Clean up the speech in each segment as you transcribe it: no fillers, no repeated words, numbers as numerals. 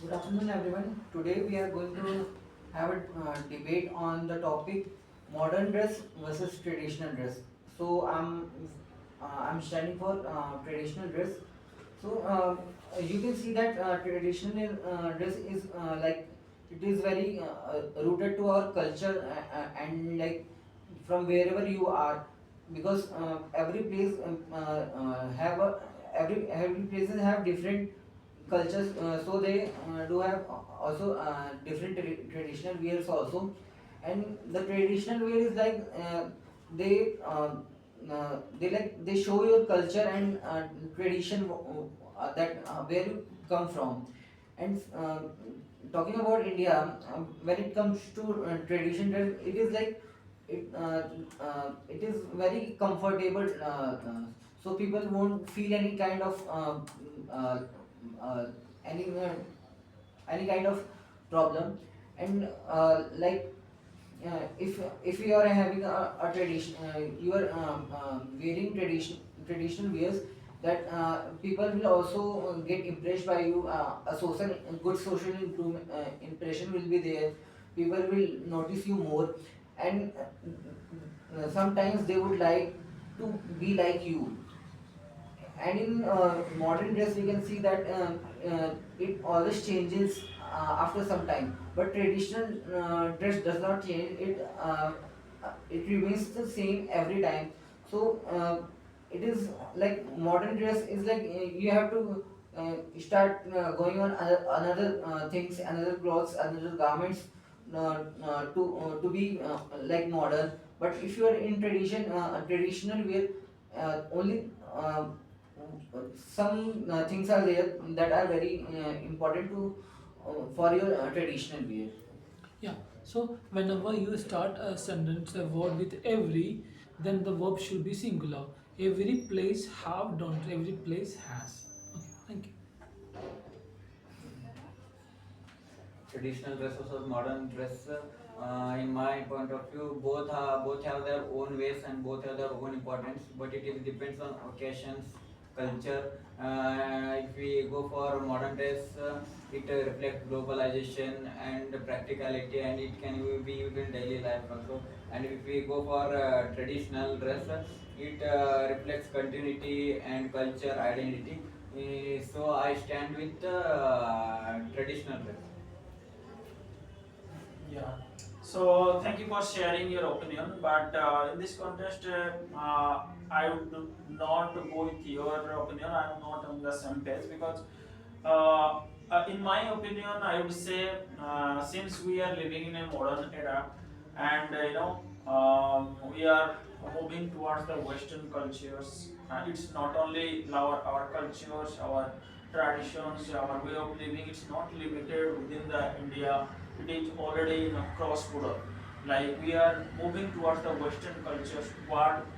Good afternoon, everyone. Today we are going to have a debate on the topic modern dress versus traditional dress. So I'm standing for traditional dress. So you can see that traditional dress is like it is very rooted to our culture and like from wherever you are, because every place have a every places have different cultures, so they do have also different traditional wears also. And the traditional wear is like they they show your culture and tradition, that where you come from. And talking about India, when it comes to tradition, it is like it is very comfortable, so people won't feel any kind of uh, uh, any uh, any kind of problem. And if you are having a tradition, you are wearing traditional wears, that people will also get impressed by you. A good social impression will be there. People will notice you more. And sometimes they would like to be like you. And in modern dress we can see that it always changes after some time, but traditional dress does not change. It remains the same every time. So it is like modern dress is like you have to start going on another things, another clothes, another garments, to be like modern. But if you are in traditional wear, only some things are there that are very important to for your traditional wear. Yeah. So whenever you start a sentence, a word with every, then the verb should be singular. Every place have, don't. Every place has. Okay. Thank you. Traditional dress versus modern dress. In my point of view, both have their own ways and both have their own importance. But it is depends on occasions, culture. If we go for modern dress, it reflects globalization and practicality, and it can be used in daily life also. And if we go for traditional dress, it reflects continuity and culture identity. So I stand with traditional dress. Yeah. So thank you for sharing your opinion. But in this contest, I would not go with your opinion. I am not on the same page because, in my opinion, I would say since we are living in a modern era, and we are moving towards the Western cultures. It's not only our cultures, our traditions, our way of living. It's not limited within the India. It is already in a cross border. Like we are moving towards the Western cultures,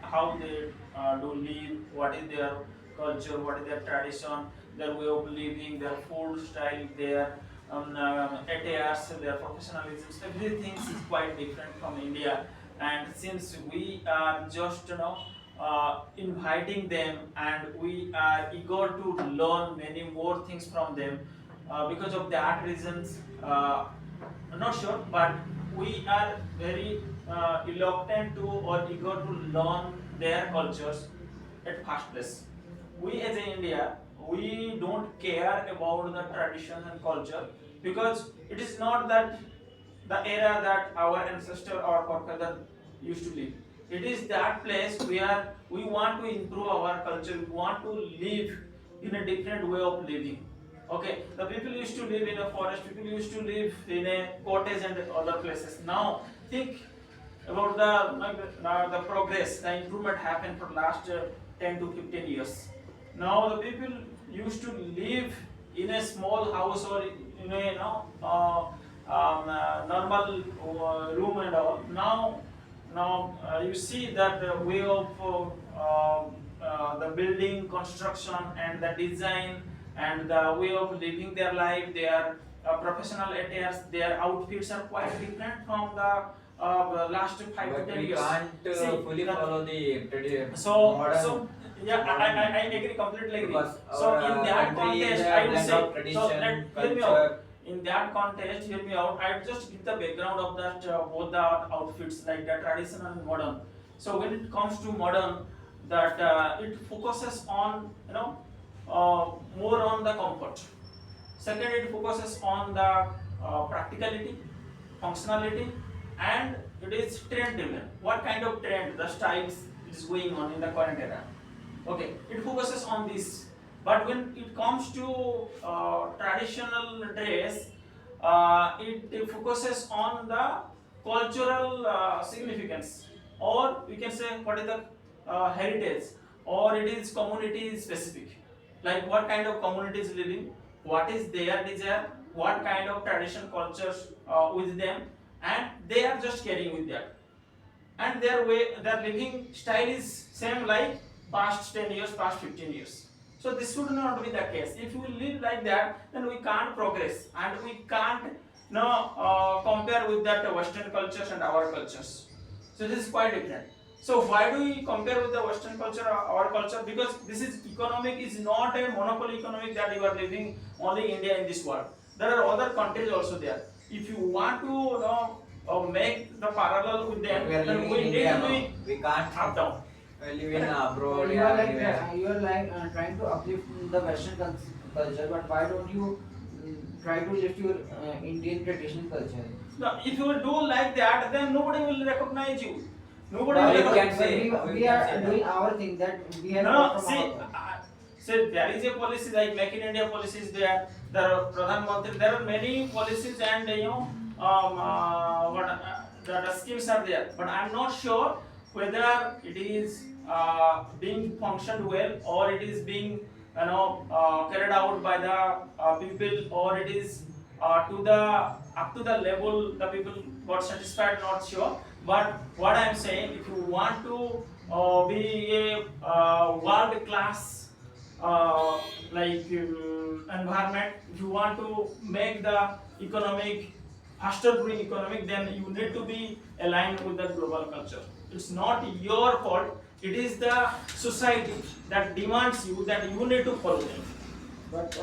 how they do live, what is their culture, what is their tradition, their way of living, their food style, their attires, their professionalism. Everything is quite different from India. And since we are just inviting them, and we are eager to learn many more things from them, because of that reasons. I'm not sure, but we are very reluctant to or eager to learn their cultures at first place. We as in India, we don't care about the tradition and culture because it is not that the era that our ancestor or forefather used to live. It is that place where we want to improve our culture, we want to live in a different way of living. Okay, the people used to live in a forest, people used to live in a cottage and other places. Now think about the progress, the improvement happened for last 10 to 15 years. Now the people used to live in a small house or in a normal room and all. Now you see that the way of the building construction and the design and the way of living their life, their professional attires, their outfits are quite different from the last 5 to 10 years. Can't See, fully follow the so modern. yeah, I agree, completely agree. Because So our in that country is context, a I would blend say, of so tradition, hear me culture, out. in that context, hear me out. I just give the background of that both the outfits, like the traditional and modern. So when it comes to modern, that it focuses on more on the comfort. Second, it focuses on the practicality, functionality, and it is trend driven. What kind of trend, the styles is going on in the current era? Okay, it focuses on this. But when it comes to traditional dress, it focuses on the cultural significance, or we can say what is the heritage, or it is community specific. Like what kind of community is living, what is their desire, what kind of tradition cultures with them, and they are just carrying with that, and their living style is same like past 10 years, past 15 years. So this should not be the case. If we live like that, then we can't progress, and we can't compare with that Western cultures and our cultures. So this is quite different. So why do we compare with the Western culture or our culture? Because this is economic is not a monopoly economic that you are living only India in this world. There are other countries also there. If you want to make the parallel with them, We are then living we in need India, to no? be We can't. up down. We live in abroad. You Yeah, are like anywhere. trying to uplift the Western culture, but why don't you try to lift your Indian traditional culture? Now, if you will do like that, then nobody will recognize you. Nobody How will you recognize. can say? We are doing our thing that we have No, got no, from see, our. say there is a policy like Make in India policies there. There are Pradhan Mantri. There are many policies and the schemes are there. But I am not sure whether it is being functioned well, or it is being carried out by the people, or it is to the up to the level the people got satisfied. Not sure. But what I am saying, if you want to be a world class environment, if you want to make the economic faster growing economic, then you need to be aligned with the global culture. It's not your fault, it is the society that demands you that you need to follow them. But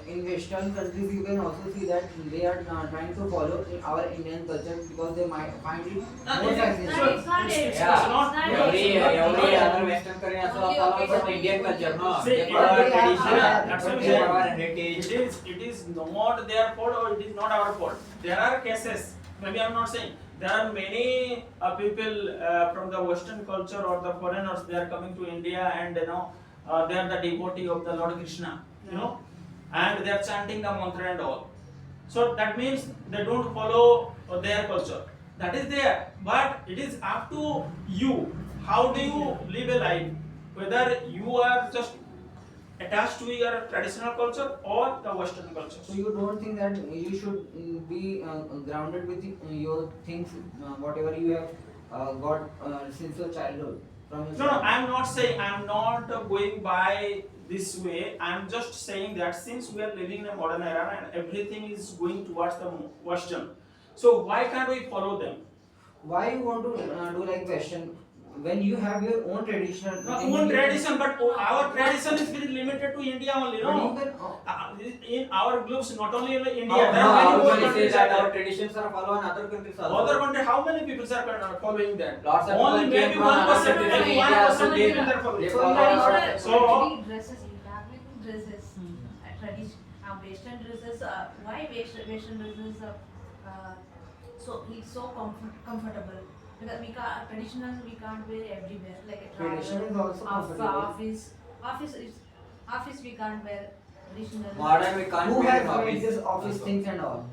in Western countries, you can also see that they are trying to follow our Indian culture because they might find it more fascinating. It's not it. Yeah. It's not Every it. other Western country also Okay, follows okay, the okay. Indian culture, no? See, They follow our they have- tradition, that's what I'm they saying. follow our heritage. It is not their fault, or it is not our fault. There are cases, maybe I'm not saying, there are many people from the Western culture or the foreigners, they are coming to India, and they are the devotee of the Lord Krishna, and they are chanting the mantra and all. So that means they don't follow their culture. That is there, but it is up to you. How do you live a life? Whether you are just attached to your traditional culture or the Western culture. So you don't think that you should be grounded with your things, whatever you have got since your childhood from your No, I am not saying, I am not going by this way. I am just saying that since we are living in a modern era and everything is going towards the Western, so why can't we follow them? Why you want to do like Western when you have your own traditional? No, own tradition, but our tradition is very limited to India only, But you no? can, In our groups, not only in India, No, there are many more everybody countries says that out our there. traditions are followed in other countries also. Other country, how many people are following that? Lots of Only people came maybe from 1%, other maybe countries, 1% India, people are following. they So follow traditional, our- So- dresses, Islamic dresses, tradition, Western dresses. Why Western dresses? So it's so comfortable because we can't traditional we can't wear everywhere like a tradition is also comfortable. office we can't wear traditional. Modern we can't Who wear has in made this office also. things and all?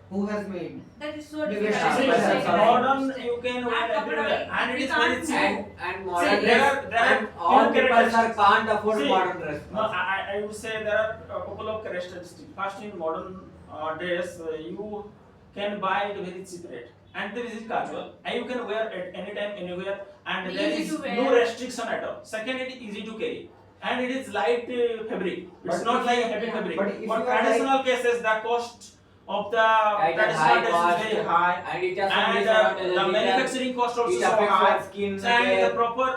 Who has made? That is so The different. Western See, culture. Like modern that. you can wear And everywhere, and it we is can't very cheap. And modern See, there dress, are- there are and all few people characteristics. can't afford See, modern dress. No, I would say there are a couple of characteristics. First, in modern dress, you can buy it very cheap rate, and this is casual, and you can wear it anytime, anywhere, and there Easy is to wear. no restriction at all. Second, it is easy to carry, and it is light fabric. It's But not if- like a heavy yeah. fabric. but if For you are traditional cases, the cost of the At a traditional high dress cost, is very high, and it has some and disadvantages. the It manufacturing cost also it so affects high, your skin and care. the proper,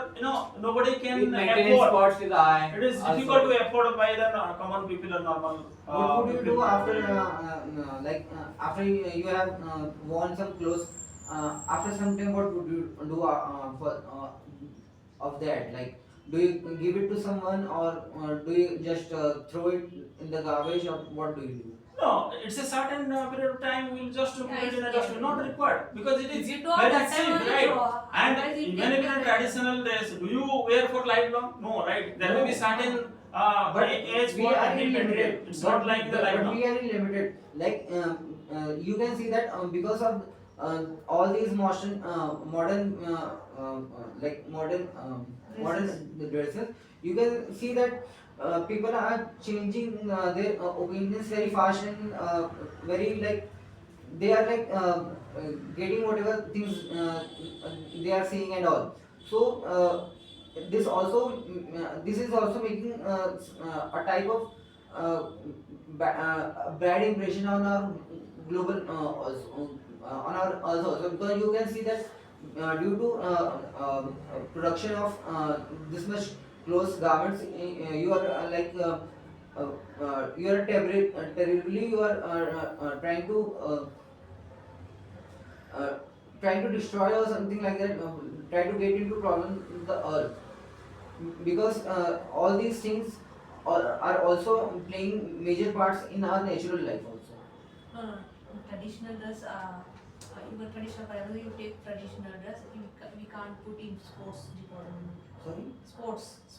nobody Its can maintenance afford. cost is high. It is also. difficult to afford by the common people or normal What would you do people. after after you have worn some clothes? After some time, what would you do for of that? Like, do you give it to someone, or do you just throw it in the garbage, or what do you do? No, it's a certain period of time. We'll just put it in a dustbin. Not required because it If is you do very that time cheap, only right? throw, And otherwise it even will if be in a very- traditional dress, do you wear for lifelong? No, right? There will be No. certain But age we for are every in material. limited. It's But, not like the but lifelong. we are in limited. Like you can see that because of all these modern modern dresses, you can see that people are changing their opinions very fast, and very like they are like getting whatever things they are seeing and all. So this is also making a type of bad impression on our global on our also. So because you can see that due to production of this much clothes garments, you are you are terribly you are uh, trying to destroy or something like that, try to get into problem in the earth. Because all these things are also playing major parts in our natural life also. No, no, no. Traditional dress, even traditional, whenever you take traditional dress, we can't put in sports department. Sorry.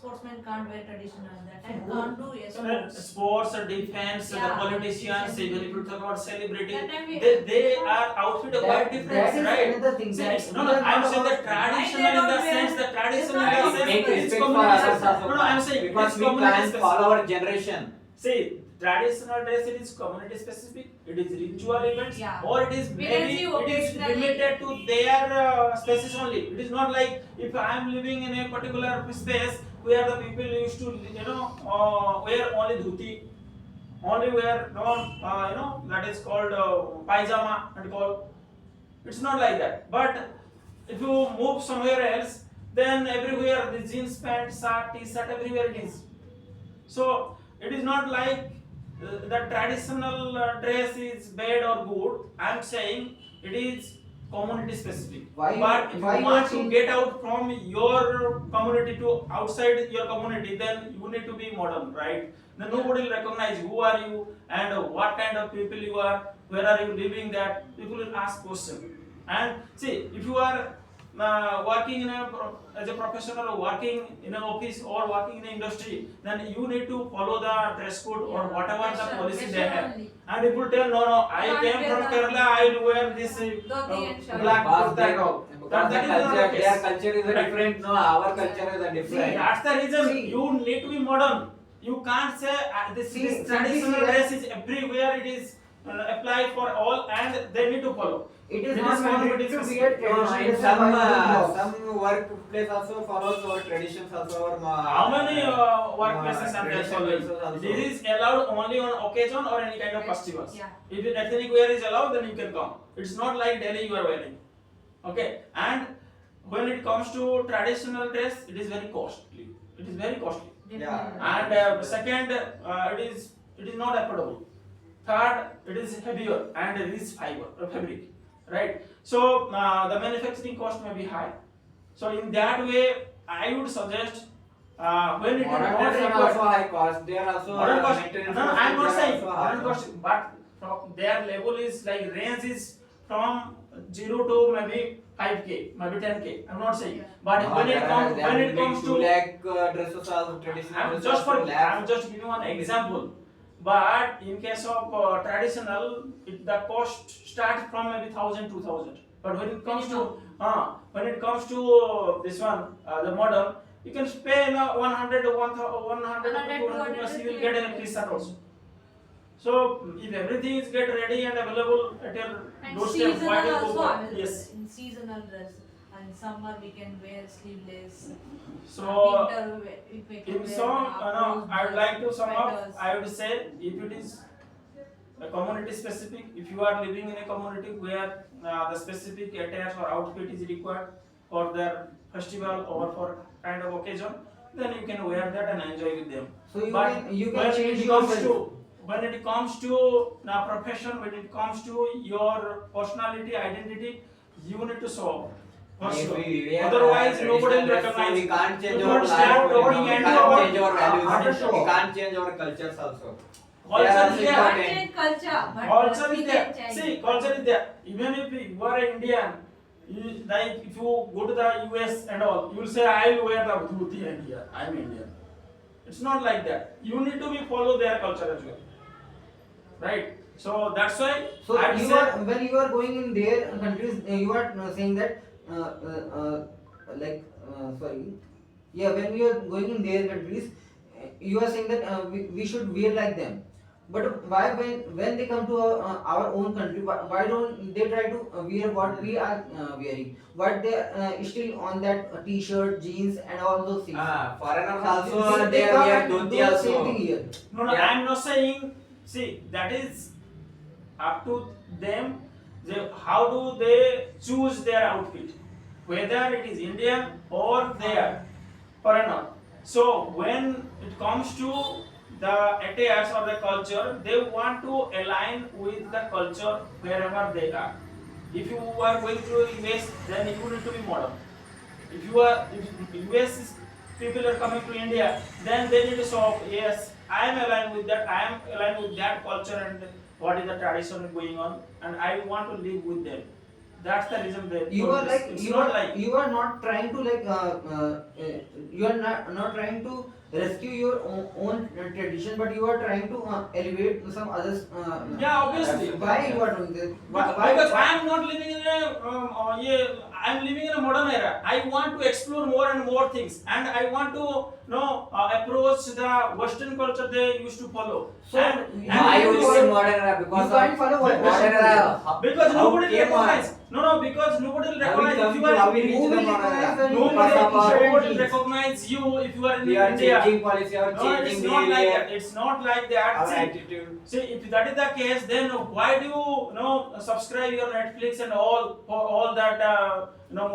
Sportsmen can't wear traditional. That time Who? can't do yes. Sports, defense, the Yeah, politicians, defense. even if you talk about celebrity, That time we- they are outfit quite That different, is right? another thing. See, That no, we no, are I'm not saying the about- traditional Why in they the don't sense, wear? the traditional It's in the not sense, Make possible. it's respect for community others specific. also. No, no, I'm saying because it's we community can't specific. follow our generation. See, traditional dress, it is community specific, it is ritual events, Yeah. or it is We can maybe see it is occasionally. limited to their spaces only. It is not like if I am living in a particular space where the people used to wear only dhuti, only wear that is called pajama and call. It's not like that. But if you move somewhere else, then everywhere the jeans, pant, shirt, t-shirt, everywhere it is. So it is not like the traditional dress is bad or good. I am saying it is community specific. Why you- But if why you you want are to saying- get out from your community to outside your community, then you need to be modern, right? Then nobody will recognize who are you and what kind of people you are, where are you living. That people will ask question. And see, if you are working as a professional or working in an office or working in an industry, then you need to follow the dress code or whatever the policy they have. And if you tell no, I Can't came wear from the- Kerala, I will wear this Dhoti and shirt. black Because kurta and all. because That the is not culture, the their case. culture is a Right. different. No, our culture is a See, different. that's the reason See. you need to be modern. You can't say this, See, this see, traditional see that- dress is everywhere. It is applied for all, and they need to follow. It is It not is mandatory to community wear specific. No, traditional in dress while doing jobs. some workplace also follows our traditions, also our. How many workplaces are there traditional following? dresses also. This is allowed only on occasion or any kind of festivals. Yeah. If ethnic wear is allowed, then you can come. It's not like daily you are wearing. Okay, and when it comes to traditional dress, it is very costly. It is very costly. Definitely. And second, it is not affordable. Third, it is heavier and rich fiber fabric, right? So the manufacturing cost may be high. So in that way, I would suggest when it is Modern not dresses are required. also high cost. They are also Modern cost. maintenance No, I am not costs are saying also high. modern cost, but from their level is like range is from 0 to maybe 5k, maybe 10k. I'm not saying, Yeah. but No, when it there comes are- there will be to 2 lakh dresses are traditional. I'm dresses just for are 2 lakh. I'm just giving one example. But in case of traditional, the cost starts from maybe 1,000, 2,000. But when it comes to this one, the model, you can pay 100, 100 to 200 plus you will get an t-shirt also. So if everything is get ready and available at your And doorstep, why do you seasonal go also for? available. Yes. In seasonal dress. In summer we can wear sleeveless. So Winter we can in wear sum, clothes, I would like to sum up. sweaters. I would say if it is a community specific. If you are living in a community where the specific attire or outfit is required for their festival or for kind of occasion, then you can wear that and enjoy with them. So But you when can change it comes yourself. to when it comes to profession, when it comes to your personality, identity, you need to show up. For If sure. we wear Otherwise, nobody traditional will dress, so recognize we you. can't change You our don't stand life, talking we and can't your change our values, show. we can't change our cultures also. Culture They are is also there. important. Change culture, but Culture we is can there. change. See, culture is there. Even if you are an Indian, like if you go to the US and all, you will say, I will wear the dhuti and here, I am Indian. It's not like that. You need to be follow their culture as well. Right? So that's why So I you say, are when you are going in their countries, you are saying that sorry, yeah, when we are going in their countries, you are saying that we should wear like them. But why when they come to our own country, why don't they try to wear what we are wearing? What they still on that t-shirt, jeans, and all those things. Foreigners also They they come wear and dhoti do the same also. thing here. no, Yeah. I am not saying, see, that is up to them. How do they choose their outfit? Whether it is Indian or their foreigner. So when it comes to the attires or the culture, they want to align with the culture wherever they are. If you are going to US, then you need to be modern. If US people are coming to India, then they need to show up, yes, I am aligned with that, I am aligned with that culture and what is the tradition going on, and I want to live with them. That's the reason they You do are this. like It's you not are like you are not trying to you are not trying to rescue your own tradition, but you are trying to elevate some others. Yeah, obviously. Why you are doing this? Because I am not living in a I am living in a modern era. I want to explore more and more things, and I want to approach the Western culture they used to follow. So, and Why you follow- live in modern era? Because you can't follow what modern era. because how nobody will came on? recognize. No, because nobody will How we recognize come if you to- are. how we reach Who the will modern recognize era? when you Nobody, wear Because of our t-shirt and nobody will jeans? recognize you if you are in We are India. changing policy or No, changing it's not like behavior, that. It's not like that. our See, attitude. see, if that is the case, then why do you subscribe your Netflix and all for all that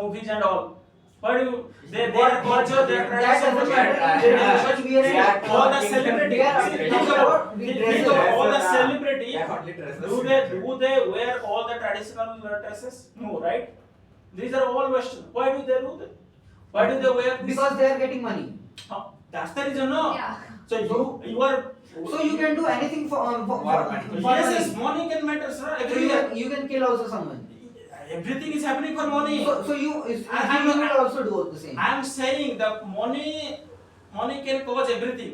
movies and all? Why do you, their culture, their That tradition, doesn't matter. matter. Tradition we We are are all the talking celebrity. We are See, tradition. think about we think dress about all the dresses, celebrity. They are only dresses. Do they wear all the traditional dresses? No, right? These are all Western. Why do they do that? Why do they wear this? because they are getting money. That's the reason, no? Yeah. So you are. So you can do anything for money. Yes, money. money can matter, sir. So Everywhere. you can kill also someone. Everything is happening for money. So you I'm- you will also do the same. I am saying that money can cause everything,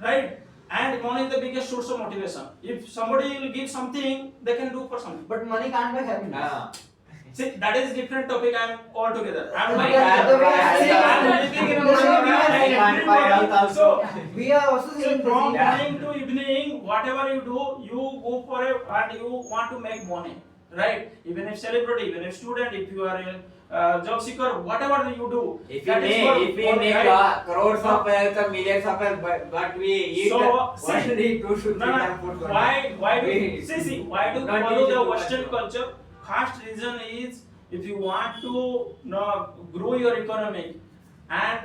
right? And money is the biggest source of motivation. If somebody will give something, they can do for something. But money can't buy happiness. Ah. See, that is different topic. I am altogether. I am The not- way- the way I I say am it, living in a the way modern we are era, saying I it, agree my with health you. also. So, We are also so saying from this. morning to evening, whatever you do, you go for it and you want to make money, right? Even if celebrity, even if student, if you are a job seeker, whatever you do, If that is we for make right? crores of wealth or millions of wealth, but we eat, So, what should we do? Should No, we no. have food? Why do We- see why do not follow easy the to Western control. culture? First reason is if you want to grow your economy and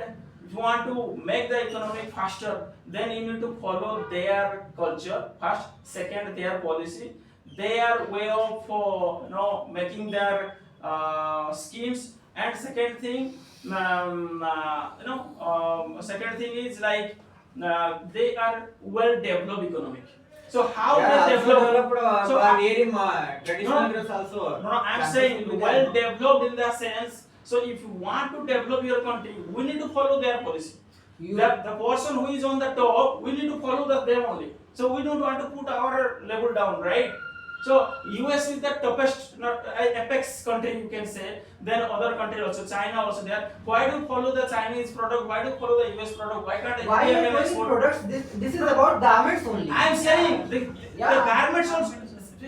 if you want to make the economy faster, then you need to follow their culture first. Second, their policy, their way of making their schemes. And second thing, second thing is like they are well developed economic. So how Yeah, they also develop? developed, So, wearing traditional No. dress also. No, I'm Practice saying with well them. developed in the sense. So if you want to develop your country, we need to follow their policy. You The person who is on the top, we need to follow them only. So we don't want to put our level down, right? So US is the toughest, apex country you can say. Then other country also, China also there. Why do you follow the Chinese product? Why do you follow the US product? Why can't why India are you can putting export? products? This is about garments only. I am saying the Yeah. garments also,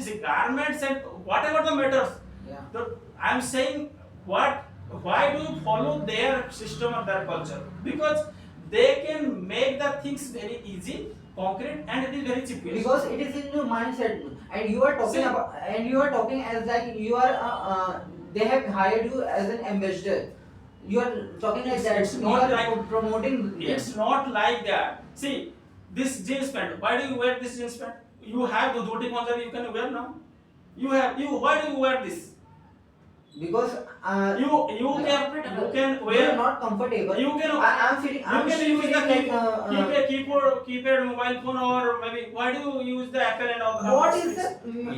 see, garments and whatever the matters. Yeah. I am saying why do you follow their system or their culture? Because they can make the things very easy concrete, and it is very cheapest. Because it is in your mindset, and you are talking See. about, and you are talking as like you are they have hired you as an ambassador. You are talking like that. It's You not are like- promoting them. It's not like that. See, this jeans pant. Why do you wear this jeans pant? You have the dhoti concept. You can wear now. Why do you wear this? Because You can you wear. are not comfortable. You can. I'm feeling. I'm You can use the feeling like, keypad mobile phone, or maybe why do you use the Apple and all? what is the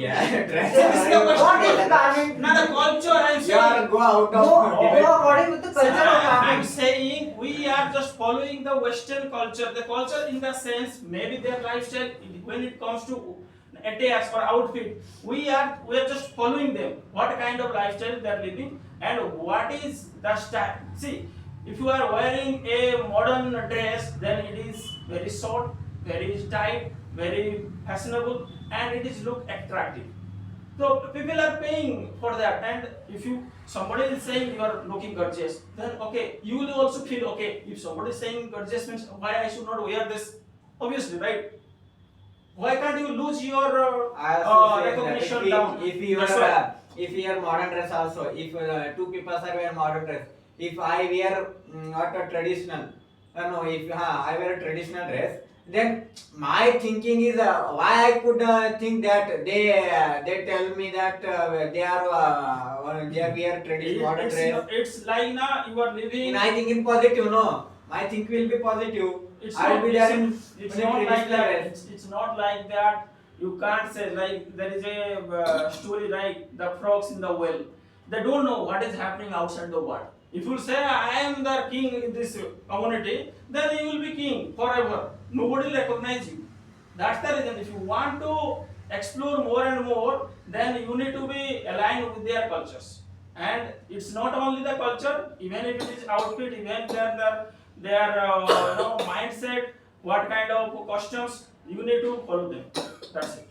Yeah, dress. This is the question. what is the garment? Now the culture I'm You are saying. go out Go of debate. according with the culture of I'm garment. saying we are just following the Western culture. The culture in the sense maybe their lifestyle when it comes to attires or outfit, we are just following them. What kind of lifestyle they are living and what is the style. See, if you are wearing a modern dress, then it is very short, very tight, very fashionable, and it is look attractive. So people are paying for that, and if somebody is saying you are looking gorgeous, then okay, you will also feel okay. If somebody is saying gorgeous means why I should not wear this? Obviously, right? Why can't you lose your I also say that recognition down? if you That's are why. if you are modern dress also, if two people are wear modern dress, if I wear what a traditional, no, if I wear a traditional dress, then my thinking is why I could think that they tell me that they wear traditional modern dress. It's like now you are living. And I think in positive, no. My think will be positive. It's I will not, be there in it's in not like traditional that. dress. It's not like that. You can't say like there is a story like the frogs in the well. They don't know what is happening outside the world. If you say I am the king in this community, then you will be king forever. Nobody will recognize you. That's the reason. If you want to explore more and more, then you need to be aligned with their cultures. And it's not only the culture, even if it is outfit, even their mindset, what kind of costumes, you need to follow them. That's it.